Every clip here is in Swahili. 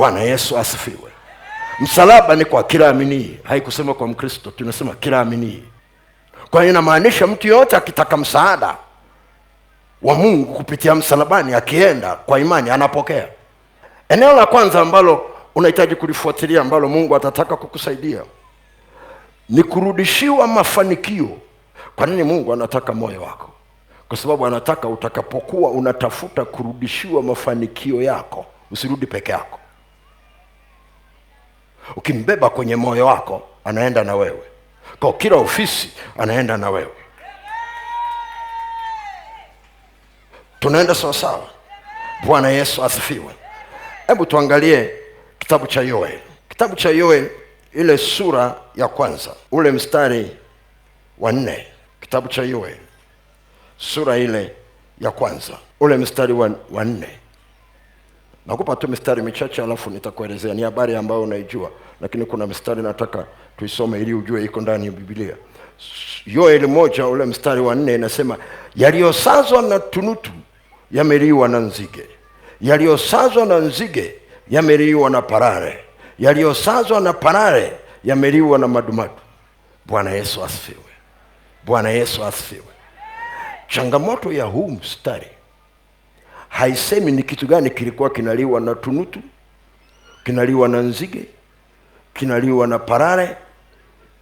Bwana Yesu asifiwe. Msalaba ni kwa kila amini, haikusema kwa Mkristo, tunasema kila amini. Kwa hiyo inamaanisha mtu yote akitaka msaada wa Mungu kupitia msalabani, akienda kwa imani anapokea. Eneo la kwanza ambalo unahitaji kulifuatilia, ambalo Mungu atataka kukusaidia, ni kurudishiwa mafanikio. Kwa nini Mungu anataka moyo wako? Kwa sababu anataka utakapokuwa unatafuta kurudishiwa mafanikio yako, usirudi peke yako. Ukimbeba kwenye moyo wako, anaenda na wewe. Kwa kila ofisi anaenda na wewe. Tunaenda sawa sawa. Bwana Yesu asifiwe. Hebu tuangalie kitabu cha Yoeli. Kitabu cha Yoeli, ile sura ya kwanza, ule mstari wa 4. Kitabu cha Yoeli, sura ile ya kwanza, ule mstari wa 4. Nakupa tu mistari michache alafu nitakuelezea. Ni habari ambayo unaijua, lakini kuna mistari nataka tuisome ili ujue iko ndani ya Biblia. Yoeli 1 ule mstari wa 4 inasema, yaliyosazwa na tunutu yameliwa na nzige, yaliyosazwa na nzige yameliwa na parare, yaliyosazwa na parare yameliwa na madumadu. Bwana Yesu asifiwe. Bwana Yesu asifiwe. Changamoto ya huu mstari haisemi ni kitu gani kilikuwa kinaliwa na tunutu, kinaliwa na nzige, kinaliwa na parare,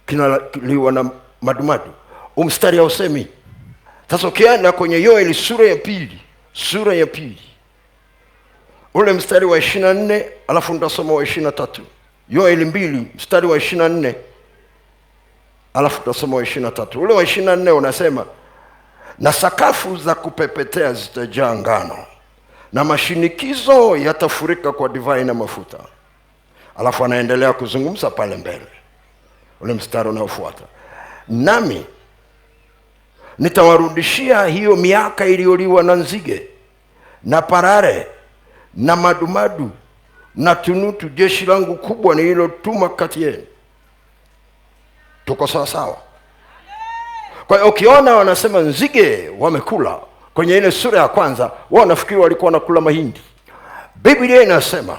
kinaliwa na madumadu. Mstari hausemi. Sasa ukienda kwenye Yoeli sura ya pili, ule mstari wa 24, alafu nitasoma wa 23. Yoeli 2 mstari wa 24, alafu tutasoma wa 23. Ule wa 24 unasema, na sakafu za kupepetea zitajaa ngano, na mashinikizo yatafurika kwa divai na mafuta. Alafu anaendelea kuzungumza pale mbele, ule mstari unaofuata, nami nitawarudishia hiyo miaka iliyoliwa na nzige na parare na madumadu na tunutu, jeshi langu kubwa nililotuma kati yenu. Tuko sawa sawa? Kwa hiyo ukiona wanasema nzige wamekula kwenye ile sura ya kwanza, wao nafikiri walikuwa wanakula mahindi. Biblia inasema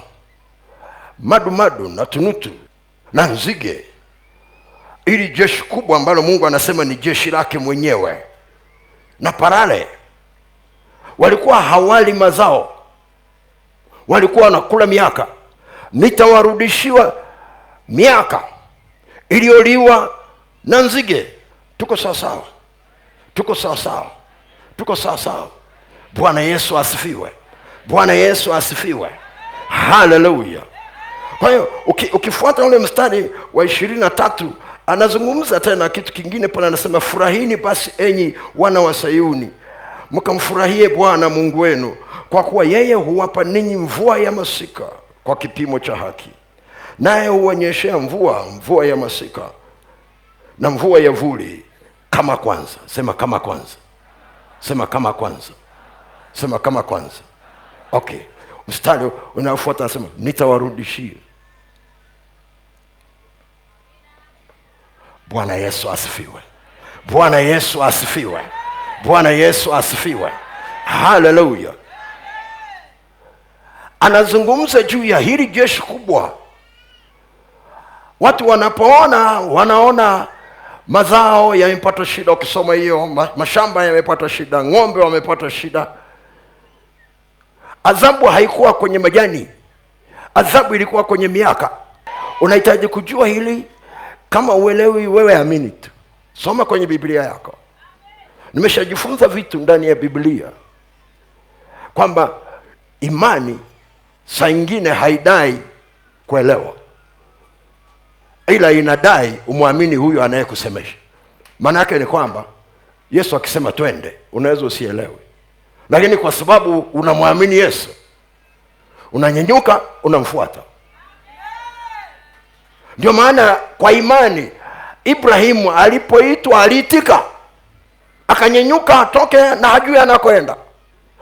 madumadu na tunutu na nzige, ili jeshi kubwa ambalo Mungu anasema ni jeshi lake mwenyewe, na parare, walikuwa hawali mazao, walikuwa wanakula miaka. Nitawarudishiwa miaka iliyoliwa na nzige. Tuko sawa sawa? Tuko sawa sawa? Tuko sawa sawa? Bwana Yesu asifiwe. Bwana Yesu asifiwe. Haleluya. Kwa hiyo ukifuata ule mstari wa 23, anazungumza tena kitu kingine pale, anasema, furahini basi enyi wana wa Sayuni, mkamfurahie Bwana Mungu wenu, kwa kuwa yeye huwapa ninyi mvua ya masika kwa kipimo cha haki, naye huonyeshea mvua ya masika na mvua ya vuli kama kwanza. Sema kama kwanza. Sema kama kwanza. Sema kama kwanza. Okay. Mstari unaofuata anasema, nitawarudishia. Bwana Yesu asifiwe. Bwana Yesu asifiwe. Bwana Yesu asifiwe. Haleluya. Anazungumza juu ya hili jeshi kubwa. Watu wanaona mazao yamepata shida. Ukisoma hiyo, mashamba yamepata shida, ng'ombe wamepata shida. Adhabu haikuwa kwenye majani, adhabu ilikuwa kwenye miaka. Unahitaji kujua hili. Kama uelewi, wewe amini tu, soma kwenye Biblia yako. Nimeshajifunza vitu ndani ya Biblia kwamba imani saa nyingine haidai kuelewa, ila inadai umwamini huyu anayekusemesha. Maana yake ni kwamba Yesu akisema twende, unaweza usielewe, lakini kwa sababu unamwamini Yesu, unanyenyuka, unamfuata. Ndio maana kwa imani Ibrahimu alipoitwa aliitika, akanyenyuka atoke na hajui anakoenda,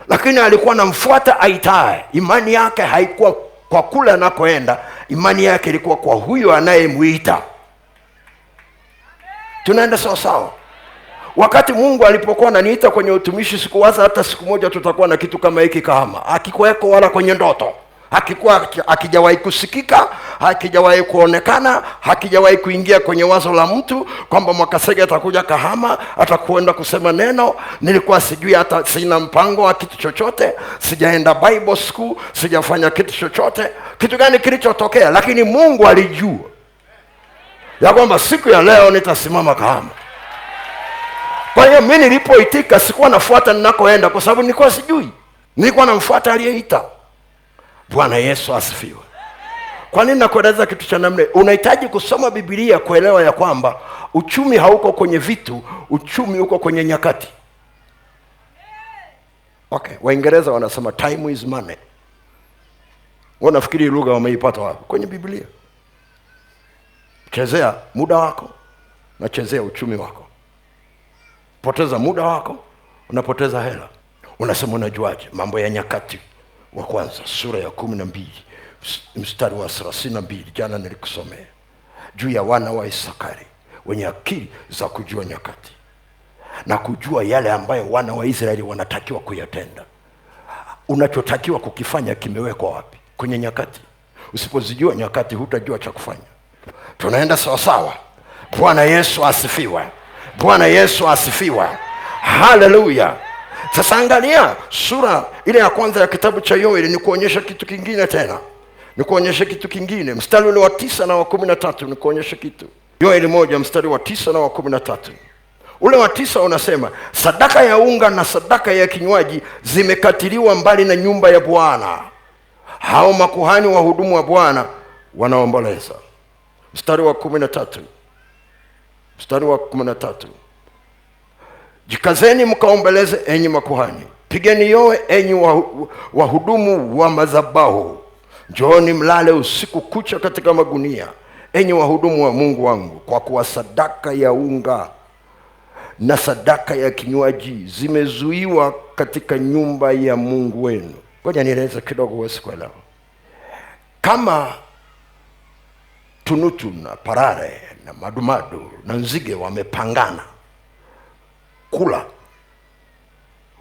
lakini alikuwa anamfuata aitaye. Imani yake haikuwa kwa kule anakoenda, imani yake ilikuwa kwa huyo anayemuita. Tunaenda sawa sawa? Wakati Mungu alipokuwa ananiita kwenye utumishi, sikuwaza hata siku moja tutakuwa na kitu kama hiki Kahama. Hakikuweko wala kwenye ndoto. hakijawahi kusikika, hakijawahi kuonekana, hakijawahi kuingia kwenye wazo la mtu kwamba Mwakasege atakuja Kahama, atakwenda kusema neno. Nilikuwa sijui, hata sina mpango wa kitu chochote, sijaenda Bible school, sijafanya kitu chochote. Kitu gani kilichotokea? Lakini Mungu alijua ya kwamba siku ya leo nitasimama Kahama. Kwa hiyo mimi nilipoitika sikuwa nafuata ninakoenda, kwa sababu nilikuwa sijui. Nilikuwa namfuata aliyeita. Bwana Yesu asifiwe. Kwa nini nakueleza kitu cha namna? Unahitaji kusoma Biblia kuelewa ya kwamba uchumi hauko kwenye vitu, uchumi uko kwenye nyakati. Okay, Waingereza wanasema time is money. Wanafikiri lugha wameipata wapi? Kwenye Biblia. Chezea muda wako na chezea uchumi wako. Poteza muda wako, unapoteza hela. Unasema unajuaje? Mambo ya Nyakati wa kwanza sura ya 12 mstari wa 32, jana nilikusomea juu ya wana wa Isakari wenye akili za kujua nyakati na kujua yale ambayo wana wa Israeli wanatakiwa kuyatenda. Unachotakiwa kukifanya kimewekwa wapi? Kwenye nyakati. Usipozijua nyakati hutajua cha kufanya. Tunaenda sawa sawa. Bwana Yesu asifiwe. Bwana Yesu asifiwe. Haleluya. Sasa angalia sura ile ya kwanza ya kitabu cha Yoeli, ni kuonyesha kitu kingine tena. Ni kuonyesha kitu kingine. Mstari ule wa 9 na wa 13 ni kuonyesha kitu. Yoeli 1 mstari wa 9 na wa 13. Ule wa 9 unasema, sadaka ya unga na sadaka ya kinywaji zimekatiliwa mbali na nyumba ya Bwana. Hao makuhani wahudumu wa Bwana wanaomboleza. Mstari wa 13. Mstari wa 13. Jikazeni mkaombeleze enyi makuhani. Pigeni yowe enyi wahudumu wa madhabahu. Njooni mlale usiku kucha katika magunia, enyi wahudumu wa Mungu wangu, kwa kuwa sadaka ya unga na sadaka ya kinywaji zimezuiwa katika nyumba ya Mungu wenu. Ngoja nieleze kidogo wewe kuelewa. Kama tunutu na parare na madumadu na nzige wamepangana kula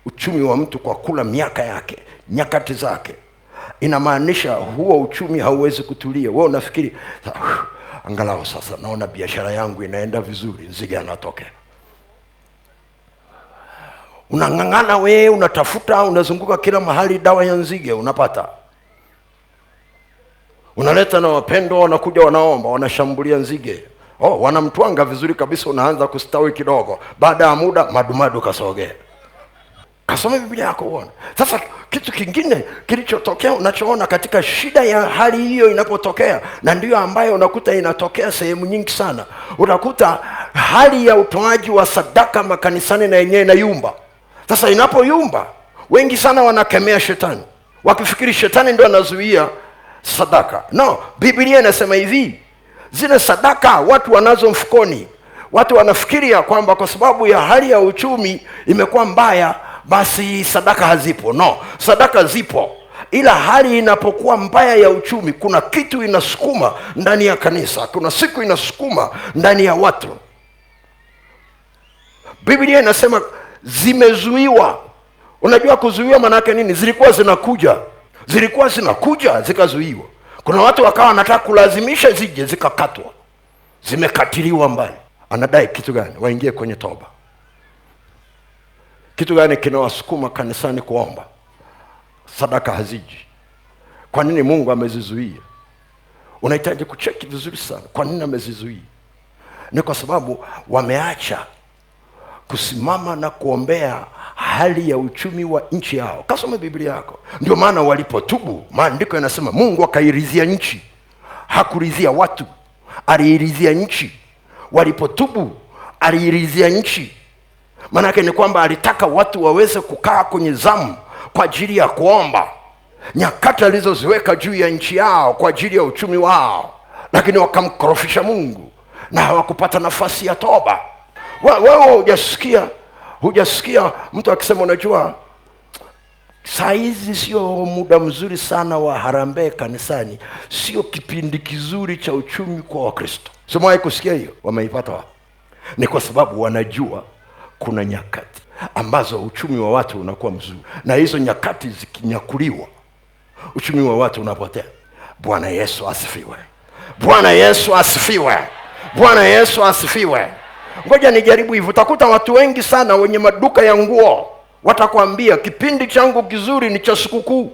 uchumi wa mtu kwa kula miaka yake, nyakati zake, inamaanisha huo uchumi hauwezi kutulia. Wewe unafikiri angalau sasa naona biashara yangu inaenda vizuri, nzige anatokea. Unang'ang'ana wewe, unatafuta, unazunguka kila mahali, dawa ya nzige unapata. Unaleta na wapendwa, wanakuja wanaomba, wanashambulia nzige. Wanamtwanga vizuri kabisa, unaanza kustawi kidogo. Baada ya muda madumadu kasogea. Kasome Biblia yako uone. Sasa kitu kingine kilichotokea, unachoona katika shida ya hali hiyo inapotokea, na ndiyo ambayo unakuta inatokea sehemu nyingi sana. Unakuta hali ya utoaji wa sadaka makanisani na yenyewe na yumba. Sasa inapoyumba, wengi sana wanakemea shetani, wakifikiri shetani ndio anazuia sadaka. No, Biblia inasema hivi, zile sadaka watu wanazo mfukoni. Watu wanafikiria kwamba kwa sababu ya hali ya uchumi imekuwa mbaya, basi sadaka hazipo. No, sadaka zipo. Ila hali inapokuwa mbaya ya uchumi, kuna kitu inasukuma ndani ya kanisa. Kuna siku inasukuma ndani ya watu. Biblia inasema zimezuiwa. Unajua kuzuiwa maana yake nini? Zilikuwa zinakuja zikazuiwa. Kuna watu wakawa wanataka kulazimisha zije, zikakatwa. Zimekatiliwa mbali. Anadai kitu gani? Waingie kwenye toba. Kitu gani kinawasukuma kanisani kuomba? Sadaka haziji. Kwa nini Mungu amezizuia? Unahitaji kucheki vizuri sana. Kwa nini amezizuia? Ni kwa sababu wameacha kusimama na kuombea hali ya uchumi wa nchi yao. Kasome Biblia yako. Ndio maana walipotubu, maandiko yanasema Mungu akairidhia nchi. Hakuridhia watu, aliiridhia nchi. Walipotubu, aliiridhia nchi. Maana yake ni kwamba alitaka watu waweze kukaa kwenye zamu kwa ajili ya kuomba. Nyakati alizoziweka juu ya nchi yao kwa ajili ya uchumi wao, lakini wakamkorofisha Mungu na hawakupata nafasi ya toba. Wewe hujasikia mtu akisema, unajua saa hizi sio muda mzuri sana wa harambee kanisani, sio kipindi kizuri cha uchumi kwa Wakristo. Simewahi kusikia hiyo? Wameipata wapi? Ni kwa sababu wanajua kuna nyakati ambazo uchumi wa watu unakuwa mzuri, na hizo nyakati zikinyakuliwa, uchumi wa watu unapotea. Bwana Yesu asifiwe. Bwana Yesu asifiwe. Bwana Yesu asifiwe. Ngoja nijaribu hivi. Utakuta watu wengi sana wenye maduka ya nguo watakwambia kipindi changu kizuri ni cha sikukuu.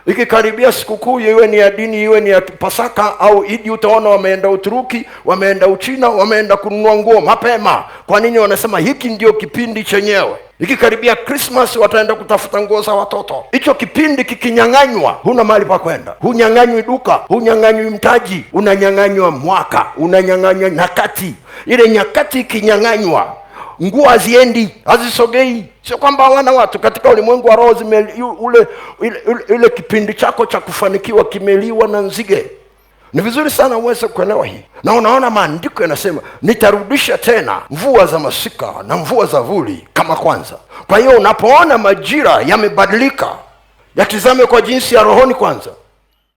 Ikikaribia sikukuu, iwe ni ya dini, iwe ni ya Pasaka au Idi, utaona wameenda Uturuki, wameenda Uchina, wameenda kununua nguo mapema. Kwa nini? Wanasema hiki ndio kipindi chenyewe. Ikikaribia Christmas, wataenda kutafuta nguo za watoto. Hicho kipindi kikinyang'anywa, huna mahali pa kwenda. Hunyang'anywi duka, hunyang'anywi mtaji, unanyang'anywa mwaka, unanyang'anywa nyakati. Ile nyakati ikinyang'anywa, nguo haziendi, hazisogei. Sio kwamba hawana watu. Katika ulimwengu wa roho ule kipindi chako cha kufanikiwa kimeliwa na nzige. Ni vizuri sana uweze kuelewa hii. Na unaona maandiko yanasema nitarudisha tena mvua za masika na mvua za vuli kama kwanza. Kwa hiyo unapoona majira yamebadilika, yatizame kwa jinsi ya rohoni kwanza.